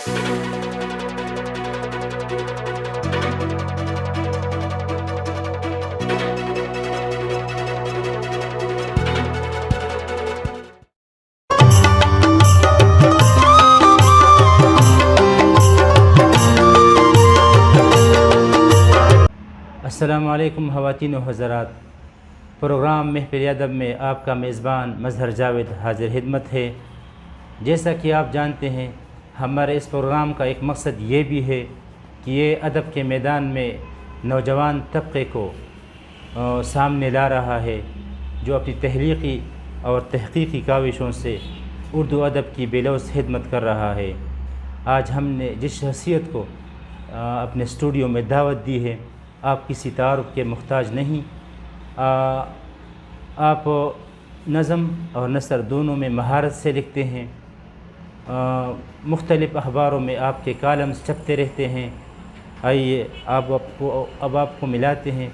السلام علیکم خواتین و حضرات، پروگرام محفل ادب میں آپ کا میزبان مظہر جاوید حاضر خدمت ہے۔ جیسا کہ آپ جانتے ہیں، ہمارے اس پروگرام کا ایک مقصد یہ بھی ہے کہ یہ ادب کے میدان میں نوجوان طبقے کو سامنے لا رہا ہے، جو اپنی تخلیقی اور تحقیقی کاوشوں سے اردو ادب کی بے لوث خدمت کر رہا ہے۔ آج ہم نے جس شخصیت کو اپنے اسٹوڈیو میں دعوت دی ہے، آپ کسی تعارف کے محتاج نہیں۔ آپ نظم اور نثر دونوں میں مہارت سے لکھتے ہیں، مختلف اخباروں میں آپ کے کالمز چھپتے رہتے ہیں۔ آئیے اب آپ کو ملاتے ہیں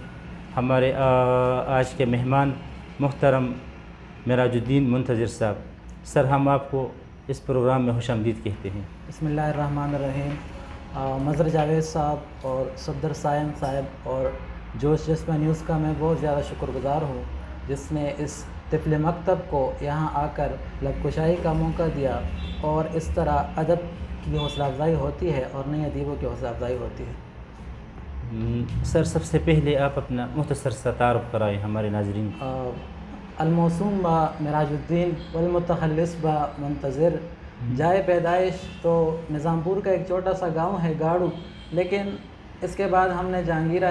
ہمارے آج کے مہمان محترم معراج الدین منتظر صاحب۔ سر، ہم آپ کو اس پروگرام میں خوش آمدید کہتے ہیں۔ بسم اللہ الرحمن الرحیم۔ مظہر جاوید صاحب اور صفدر سائن صاحب اور جوش جذبہ نیوز کا میں بہت زیادہ شکر گزار ہوں، جس نے اس طفل مکتب کو یہاں آ کر لب کشائی کا موقع دیا، اور اس طرح ادب کی حوصلہ افزائی ہوتی ہے اور نئے ادیبوں کی حوصلہ افزائی ہوتی ہے۔ سر، سب سے پہلے آپ اپنا مختصر سا تعارف کرائیں ہمارے ناظرین کو۔ الموسوم با معراج الدین والمتخلص با منتظر۔ جائے پیدائش تو نظام پور کا ایک چھوٹا سا گاؤں ہے گاڑو، لیکن اس کے بعد ہم نے جہانگیرہ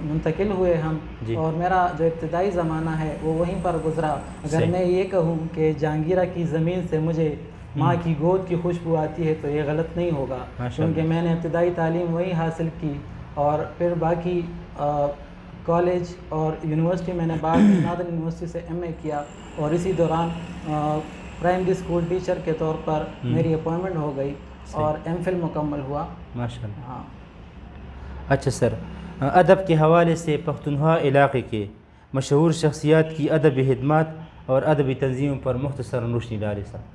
منتقل ہوئے ہم، اور میرا جو ابتدائی زمانہ ہے وہ وہیں پر گزرا۔ اگر میں یہ کہوں کہ جہانگیرہ کی زمین سے مجھے ماں کی گود کی خوشبو آتی ہے تو یہ غلط نہیں ہوگا، کیونکہ میں نے ابتدائی تعلیم وہیں حاصل کی، اور پھر باقی کالج اور یونیورسٹی میں نے بعد نادر یونیورسٹی سے ایم اے کیا، اور اسی دوران پرائمری اسکول ٹیچر کے طور پر میری اپوائنمنٹ ہو گئی اور ایم فل مکمل ہوا۔ ماشاء اللہ۔ ہاں، اچھا سر، ادب کے حوالے سے پختونخوا علاقے کے مشہور شخصیات کی ادبی خدمات اور ادبی تنظیموں پر مختصر روشنی ڈالے سر۔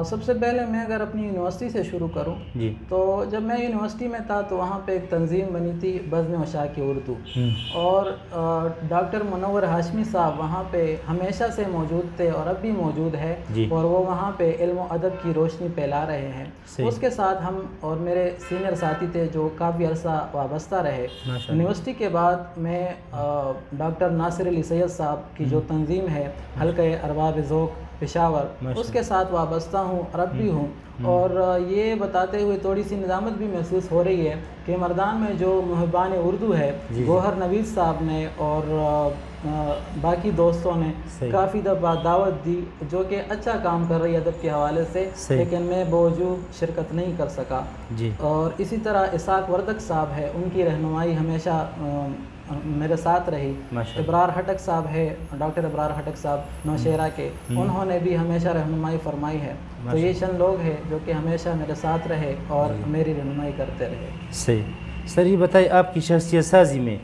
سب سے پہلے میں اگر اپنی یونیورسٹی سے شروع کروں جی، تو جب میں یونیورسٹی میں تھا تو وہاں پہ ایک تنظیم بنی تھی بزم اشاعت اردو، اور ڈاکٹر منور ہاشمی صاحب وہاں پہ ہمیشہ سے موجود تھے اور اب بھی موجود ہے، اور وہ وہاں پہ علم و ادب کی روشنی پھیلا رہے ہیں۔ اس کے ساتھ ہم اور میرے سینئر ساتھی تھے جو کافی عرصہ وابستہ رہے۔ یونیورسٹی کے بعد میں ڈاکٹر ناصر علی سید صاحب کی جو تنظیم ہے حلقہ ارباب ذوق پشاور، اس کے ساتھ وابستہ ہوں اور اب بھی ہوں، اور یہ بتاتے ہوئے تھوڑی سی ندامت بھی محسوس ہو رہی ہے کہ مردان میں جو محبان اردو ہے، گوہر نوید صاحب نے اور باقی دوستوں نے کافی دفعہ دعوت دی، جو کہ اچھا کام کر رہی ہے ادب کے حوالے سے، لیکن میں باوجود شرکت نہیں کر سکا۔ اور اسی طرح اسحاق وردک صاحب ہے، ان کی رہنمائی ہمیشہ میرے ساتھ رہی۔ ابرار ہٹک صاحب ہے، ڈاکٹر ابرار ہٹک صاحب نوشہرہ کے، انہوں نے بھی ہمیشہ رہنمائی فرمائی ہے۔ تو یہ چند لوگ ہیں جو کہ ہمیشہ میرے ساتھ رہے اور میری رہنمائی کرتے رہے۔ صحیح۔ سر، یہ بتائیں آپ کی شخصیت سازی میں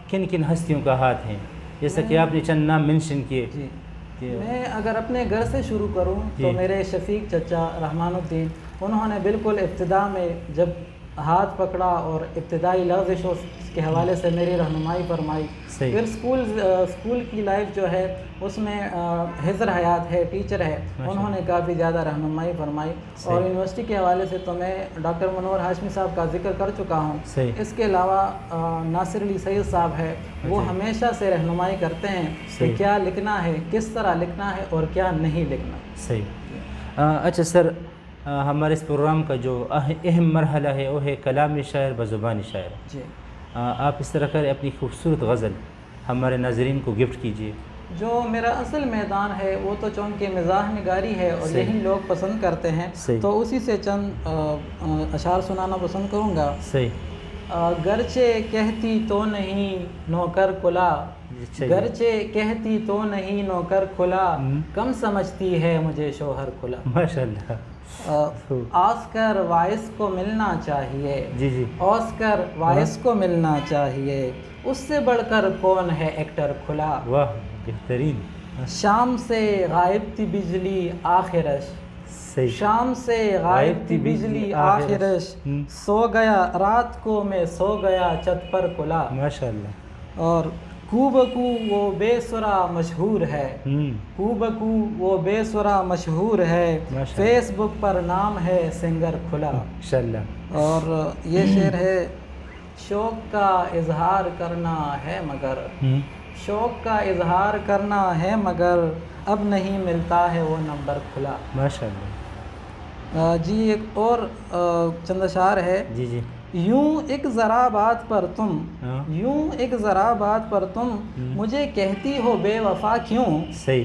کن کن ہستیوں کا ہاتھ ہے؟ جیسا کہ آپ نے چند نام منشن کیے۔ میں اگر اپنے گھر سے شروع کروں تو میرے شفیق چچا رحمان الدین، انہوں نے بالکل ابتدا میں جب ہاتھ پکڑا اور ابتدائی لغزشوں کے حوالے سے میری رہنمائی فرمائی۔ پھر اسکول کی لائف جو ہے اس میں حضر حیات ہے، ٹیچر ہے، انہوں نے کافی زیادہ رہنمائی فرمائی۔ اور یونیورسٹی کے حوالے سے تو میں ڈاکٹر منور ہاشمی صاحب کا ذکر کر چکا ہوں۔ اس کے علاوہ ناصر علی سید صاحب ہے، وہ ہمیشہ سے رہنمائی کرتے ہیں کہ کیا لکھنا ہے، کس طرح لکھنا ہے اور کیا نہیں لکھنا۔ صحیح۔ اچھا سر، ہمارے اس پروگرام کا جو اہم مرحلہ ہے وہ ہے کلام شاعر بزبان شاعر۔ جی، آپ اس طرح کریں، اپنی خوبصورت غزل ہمارے ناظرین کو گفٹ کیجیے۔ جو میرا اصل میدان ہے وہ تو چونکہ مزاح نگاری ہے اور یہی لوگ پسند کرتے ہیں، تو اسی سے چند اشعار سنانا پسند کروں گا۔ گرچہ کہتی تو نہیں نوکر کھلا، گرچہ کہتی تو نہیں نوکر کھلا، کم سمجھتی ہے مجھے شوہر کھلا۔ ماشاءاللہ۔ آسکر وائس کو ملنا چاہیے، آسکر وائس کو ملنا چاہیے، اس سے بڑھ کر کون ہے ایکٹر کھلا۔ واہ، بہترین۔ شام سے غائب تھی بجلی آخرش، شام سے غائب تھی بجلی آخرش، سو گیا رات کو میں سو گیا چھت پر کھلا. ماشاءاللہ. اور کو بکو وہ بے سرا مشہور ہے، کو بکو وہ بے سرا مشہور ہے، فیس بک پر نام ہے سنگر کھلا. ماشاءاللہ. اور یہ شعر ہے، شوق کا اظہار کرنا ہے مگر، شوق کا اظہار کرنا ہے مگر، اب نہیں ملتا ہے وہ نمبر کھلا. ماشاءاللہ. جی ایک اور چند اشعار ہے. جی جی. یوں ایک ذرا بات پر تم، یوں ایک ذرا بات پر تم مجھے کہتی ہو بے وفا کیوں؟ صحیح.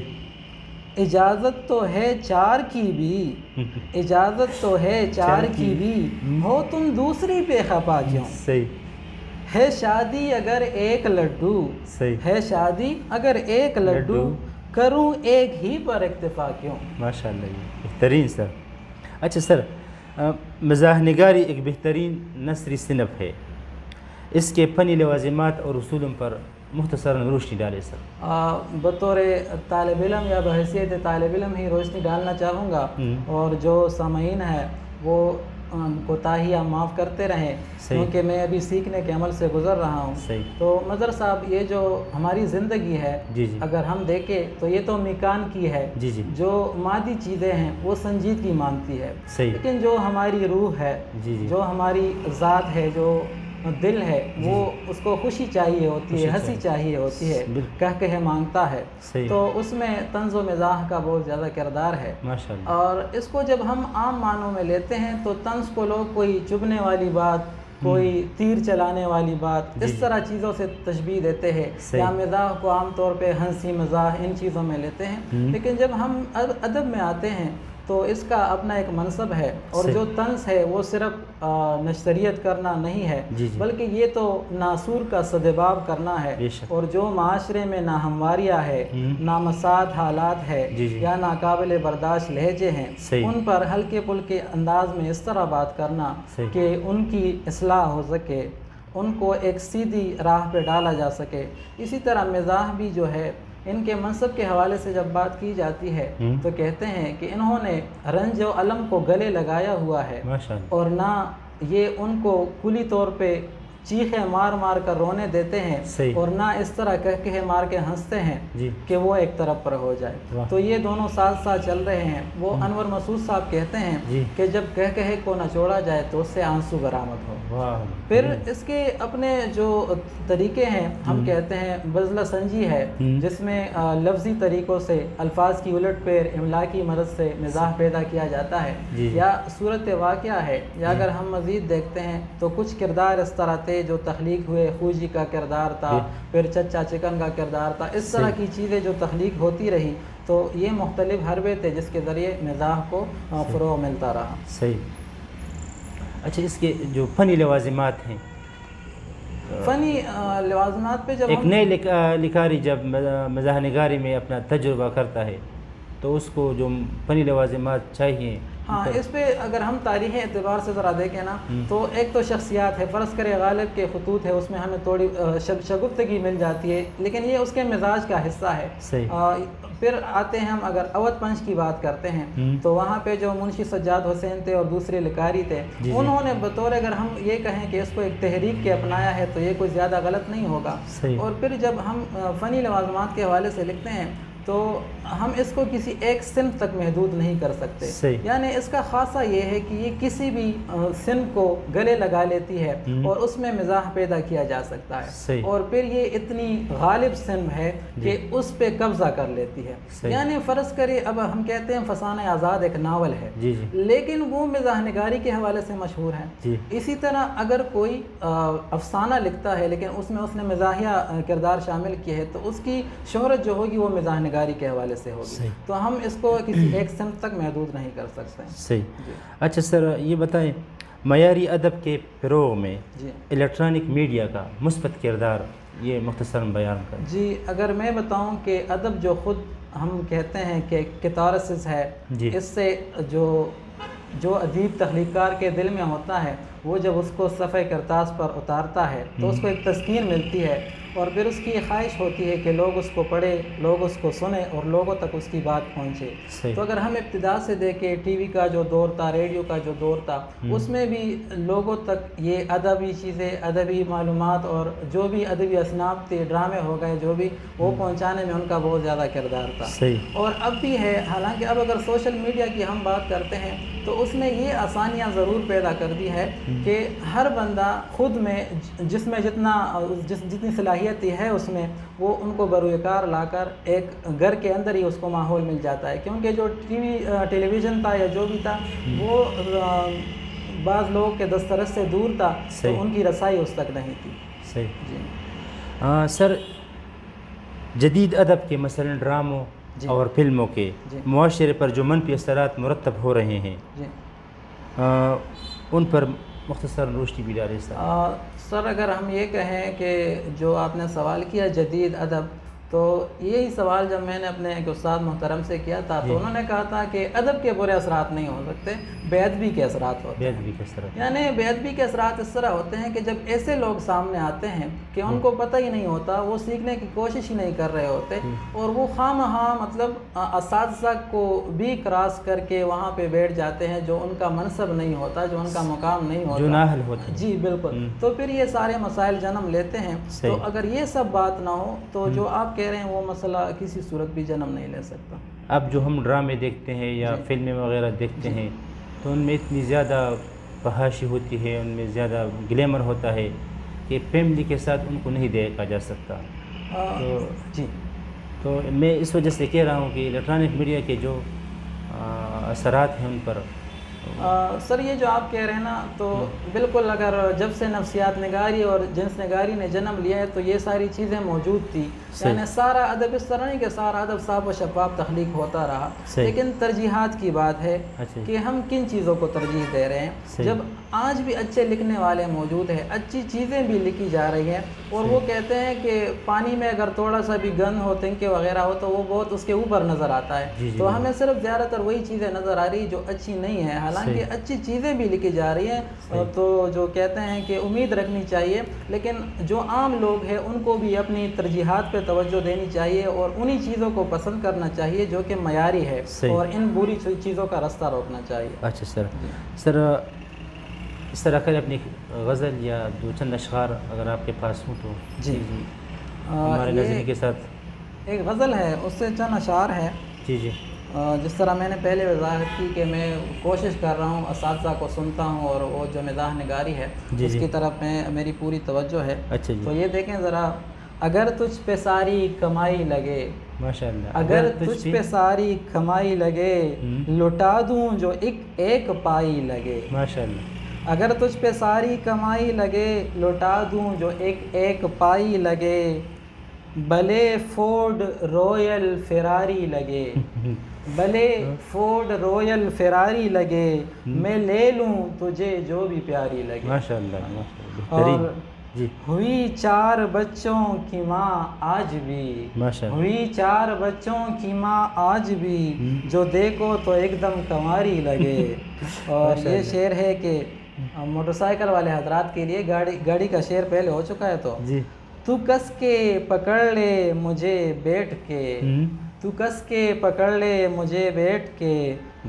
اجازت تو ہے چار کی بھی، اجازت تو ہے چار کی بھی، ہو تم دوسری پہ خفا کیوں؟ صحیح. ہے شادی اگر ایک لڈو، صحیح. ہے شادی اگر ایک لڈو، کروں ایک ہی پر اکتفا کیوں؟ ماشاءاللہ. یہ بہترین سر. اچھا سر، مزاح نگاری ایک بہترین نثری صنف ہے، اس کے فنی لوازمات اور اصولوں پر مختصراً روشنی ڈالے سر. بطور طالب علم یا بحیثیت طالب علم ہی روشنی ڈالنا چاہوں گا، اور جو سامعین ہیں وہ کوتاہیاں معاف کرتے رہیں، کیونکہ میں ابھی سیکھنے کے عمل سے گزر رہا ہوں. تو مظہر صاحب، یہ جو ہماری زندگی ہے اگر ہم دیکھیں تو یہ تو میکان کی ہے، جو مادی چیزیں ہیں وہ سنجیدگی مانگتی ہے، لیکن جو ہماری روح ہے، جو ہماری ذات ہے، جو دل ہے، وہ اس کو خوشی چاہیے ہوتی ہے، ہنسی چاہیے ہوتی ہے، کہہ مانگتا ہے. تو اس میں طنز و مزاح کا بہت زیادہ کردار ہے. اور اس کو جب ہم عام معنوں میں لیتے ہیں تو طنز کو لوگ کوئی چبھنے والی بات، کوئی تیر چلانے والی بات، اس طرح چیزوں سے تشبیہ دیتے ہیں، یا مزاح کو عام طور پہ ہنسی مزاح ان چیزوں میں لیتے ہیں. لیکن جب ہم ادب میں آتے ہیں تو اس کا اپنا ایک منصب ہے، اور جو طنز ہے وہ صرف نشریت کرنا نہیں ہے، بلکہ یہ تو ناسور کا سدباب کرنا ہے. اور جو معاشرے میں ناہمواریاں ہے، نامساعد حالات ہے، یا ناقابل برداشت لہجے ہیں، ان پر ہلکے پھلکے انداز میں اس طرح بات کرنا کہ ان کی اصلاح ہو سکے، ان کو ایک سیدھی راہ پہ ڈالا جا سکے. اسی طرح مزاح بھی جو ہے، ان کے منصب کے حوالے سے جب بات کی جاتی ہے تو کہتے ہیں کہ انہوں نے رنج و علم کو گلے لگایا ہوا ہے، اور نہ یہ ان کو کلی طور پہ چیخیں مار مار کر رونے دیتے ہیں، اور نہ اس طرح کہہ مار کے ہنستے ہیں کہ وہ ایک طرف پر ہو جائے. تو یہ دونوں ساتھ ساتھ چل رہے ہیں. وہ انور مسعود صاحب کہتے ہیں کہ جب کہے کو نچوڑا جائے تو اس سے آنسو برآمد ہو. پھر اس کے اپنے جو طریقے ہیں، ہم کہتے ہیں بزلہ سنجی ہے، جس میں لفظی طریقوں سے الفاظ کی الٹ پیر املا کی مدد سے مزاح پیدا کیا جاتا ہے، یا صورت واقعہ ہے، یا اگر ہم مزید دیکھتے ہیں تو کچھ کردار اس طرح تھے جو تخلیق ہوئے. خوجی کا کردار تھا، پھر چچا چکن کا کردار تھا. اس طرح کی چیزیں جو تخلیق ہوتی رہی، تو یہ مختلف حربے تھے جس کے ذریعے مزاح کو فروغ ملتا رہا. صحیح. اچھا، اس کے جو فنی لوازمات ہیں، فنی لوازمات پہ جب ایک نئے لکھاری جب مزاح نگاری میں اپنا تجربہ کرتا ہے تو اس کو جو فنی لوازمات چاہیے، ہاں اس پہ اگر ہم تاریخی اعتبار سے ذرا دیکھیں نا، تو ایک تو شخصیات ہے، فرض کرے غالب کے خطوط ہے، اس میں ہمیں تھوڑی شگفتگی مل جاتی ہے، لیکن یہ اس کے مزاج کا حصہ ہے. پھر آتے ہیں ہم اگر اودھ پنچ کی بات کرتے ہیں تو وہاں پہ جو منشی سجاد حسین تھے اور دوسرے لکاری تھے، انہوں نے بطور اگر ہم یہ کہیں کہ اس کو ایک تحریک کے اپنایا ہے تو یہ کوئی زیادہ غلط نہیں ہوگا. اور پھر جب ہم فنی لوازمات کے حوالے سے لکھتے ہیں تو ہم اس کو کسی ایک صنف تک محدود نہیں کر سکتے. یعنی اس کا خاصہ یہ ہے کہ یہ کسی بھی صنف کو گلے لگا لیتی ہے اور اس میں مزاح پیدا کیا جا سکتا ہے. اور پھر یہ اتنی غالب صنف ہے کہ اس پہ قبضہ کر لیتی ہے. یعنی فرض کرے اب ہم کہتے ہیں فسانہ آزاد ایک ناول ہے، لیکن وہ مزاح نگاری کے حوالے سے مشہور ہے. اسی طرح اگر کوئی افسانہ لکھتا ہے لیکن اس میں اس نے مزاحیہ کردار شامل کیے ہے تو اس کی شہرت جو ہوگی وہ مزاح نگاری کے حوالے سے ہوگی. تو ہم اس کو کسی ایک صنف تک محدود نہیں کر سکتے. صحیح. اچھا سر، یہ بتائیں معیاری ادب کے فروغ میں الیکٹرانک میڈیا کا مثبت کردار یہ مختصراً بیان کریں. جی اگر میں بتاؤں کہ ادب جو خود ہم کہتے ہیں کہ کتارسس ہے، اس سے جو ادیب تخلیقار کے دل میں ہوتا ہے وہ جب اس کو صفحہ کرتاس پر اتارتا ہے تو اس کو ایک تسکین ملتی ہے. اور پھر اس کی یہ خواہش ہوتی ہے کہ لوگ اس کو پڑھیں، لوگ اس کو سنیں اور لوگوں تک اس کی بات پہنچے۔ تو اگر ہم ابتدا سے دیکھیں ٹی وی کا جو دور تھا، ریڈیو کا جو دور تھا، اس میں بھی لوگوں تک یہ ادبی چیزیں، ادبی معلومات اور جو بھی ادبی اصناف تھے، ڈرامے ہو گئے، جو بھی وہ پہنچانے میں ان کا بہت زیادہ کردار تھا۔ اور اب بھی ہے، حالانکہ اب اگر سوشل میڈیا کی ہم بات کرتے ہیں تو اس نے یہ آسانیاں ضرور پیدا کر دی ہے کہ ہر بندہ خود میں جس میں جتنی صلاحیت ہے اس میں وہ ان کو بروئے کار لا کر ایک گھر کے اندر ہی اس کو ماحول مل جاتا ہے، کیونکہ جو ٹیلی ویژن تھا یا جو بھی تھا وہ بعض لوگوں کے دسترس سے دور تھا، تو ان کی رسائی اس تک نہیں تھی۔ صحیح جی سر، جدید ادب کے مثلا ڈراموں اور فلموں کے معاشرے پر جو منفی اثرات مرتب ہو رہے ہیں ان پر مختصر روشنی بھی ڈالیں سر۔ اگر ہم یہ کہیں کہ جو آپ نے سوال کیا جدید ادب، تو یہی سوال جب میں نے اپنے ایک استاد محترم سے کیا تھا تو انہوں نے کہا تھا کہ ادب کے برے اثرات نہیں ہو سکتے، بے ادبی کے اثرات ہوتے ہیں۔ یعنی بے ادبی کے اثرات اس طرح ہوتے ہیں کہ جب ایسے لوگ سامنے آتے ہیں کہ ان کو پتہ ہی نہیں ہوتا، وہ سیکھنے کی کوشش ہی نہیں کر رہے ہوتے، اور وہ خواہ مطلب اساتذہ کو بھی کراس کر کے وہاں پہ بیٹھ جاتے ہیں جو ان کا منصب نہیں ہوتا، جو ان کا مقام نہیں ہوتا، جو نااہل ہوتے ہیں۔ جی بالکل۔ تو پھر یہ سارے مسائل جنم لیتے ہیں۔ تو اگر یہ سب بات نہ ہو تو جو آپ کہہ رہے ہیں وہ مسئلہ کسی صورت بھی جنم نہیں لے سکتا۔ اب جو ہم ڈرامے دیکھتے ہیں یا فلمیں وغیرہ دیکھتے ہیں تو ان میں اتنی زیادہ فحاشی ہوتی ہے، ان میں زیادہ گلیمر ہوتا ہے کہ فیملی کے ساتھ ان کو نہیں دیکھا جا سکتا۔ تو میں اس وجہ سے کہہ رہا ہوں کہ الیکٹرانک میڈیا کے جو اثرات ہیں ان پر سر یہ جو آپ کہہ رہے ہیں نا، تو بالکل اگر جب سے نفسیات نگاری اور جنس نگاری نے جنم لیا ہے تو یہ ساری چیزیں موجود تھی۔ یعنی سارا ادب اس طرح نہیں کہ سارا ادب صاف و شفاف تخلیق ہوتا رہا، لیکن ترجیحات کی بات ہے کہ ہم کن چیزوں کو ترجیح دے رہے ہیں۔ جب آج بھی اچھے لکھنے والے موجود ہیں، اچھی چیزیں بھی لکھی جا رہی ہیں، اور وہ کہتے ہیں کہ پانی میں اگر تھوڑا سا بھی گند ہو، تنکے وغیرہ ہو تو وہ بہت اس کے اوپر نظر آتا ہے، تو ہمیں صرف زیادہ تر وہی چیزیں نظر آ رہی جو اچھی نہیں ہیں، حالانکہ اچھی چیزیں بھی لکھی جا رہی ہیں۔ تو جو کہتے ہیں کہ امید رکھنی چاہیے، لیکن جو عام لوگ ہیں ان کو بھی اپنی ترجیحات پہ توجہ دینی چاہیے اور انہی چیزوں کو پسند کرنا چاہیے جو کہ معیاری ہے، اور ان بری چیزوں کا راستہ روکنا چاہیے۔ اچھا سر، اس طرح کریں اپنی غزل یا دو چند اشعار اگر آپ کے پاس ہوں تو جی ہمارے ناظرین کے ساتھ۔ ایک غزل ہے، اس سے چند اشعار ہیں۔ جی جس طرح میں نے پہلے وضاحت کی کہ میں کوشش کر رہا ہوں، اساتذہ کو سنتا ہوں، اور وہ جو مزاح نگاری ہے اس کی طرف میری پوری توجہ ہے۔ تو یہ دیکھیں ذرا، اگر تجھ پہ ساری کمائی لگے، ماشاءاللہ، اگر تجھ پہ ساری کمائی لگے، لٹا دوں جو ایک پائی لگے، ماشاءاللہ، اگر تجھ پہ ساری کمائی لگے، لٹا دوں جو ایک پائی لگے، بھلے فورڈ رویل فراری لگے، بھلے فورڈ رویل فراری لگے، میں لے لوں تجھے جو بھی پیاری لگے۔ ماشاءاللہ، اور ہوئی 4 بچوں کی ماں آج بھی، ہوئی 4 بچوں کی ماں آج بھی، جو دیکھو تو ایک دم کنواری لگے۔ اور یہ شعر ہے کہ موٹر سائیکل والے حضرات کے لیے، گاڑی کا شعر پہلے ہو چکا ہے، تو کس کے پکڑ لے مجھے بیٹھ کے، تو کس کے پکڑ لے مجھے بیٹھ کے،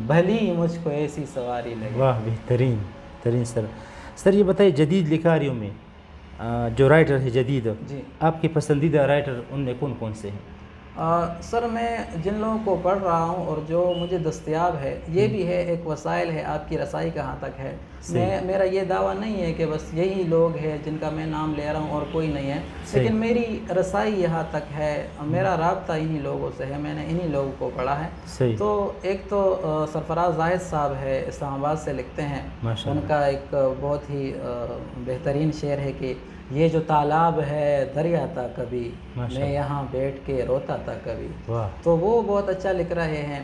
بھلی مجھ کو ایسی سواری لگے۔ واہ، بہترین سر یہ بتائیے جدید لکھاریوں میں جو رائٹر ہے جدید، آپ کے پسندیدہ رائٹر ان میں کون کون سے ہیں؟ سر میں جن لوگوں کو پڑھ رہا ہوں اور جو مجھے دستیاب ہے، یہ بھی ہے ایک وسائل ہے، آپ کی رسائی کہاں تک ہے۔ میرا یہ دعویٰ نہیں ہے کہ بس یہی لوگ ہیں جن کا میں نام لے رہا ہوں اور کوئی نہیں ہے، لیکن میری رسائی یہاں تک ہے، میرا رابطہ انہی لوگوں سے ہے، میں نے انہی لوگوں کو پڑھا ہے۔ تو ایک تو سرفراز زاہد صاحب ہے، اسلام آباد سے لکھتے ہیں، ان کا ایک بہت ہی بہترین شعر ہے کہ یہ جو تالاب ہے دریا تھا کبھی، میں یہاں بیٹھ کے روتا تھا کبھی، تو وہ بہت اچھا لکھ رہے ہیں۔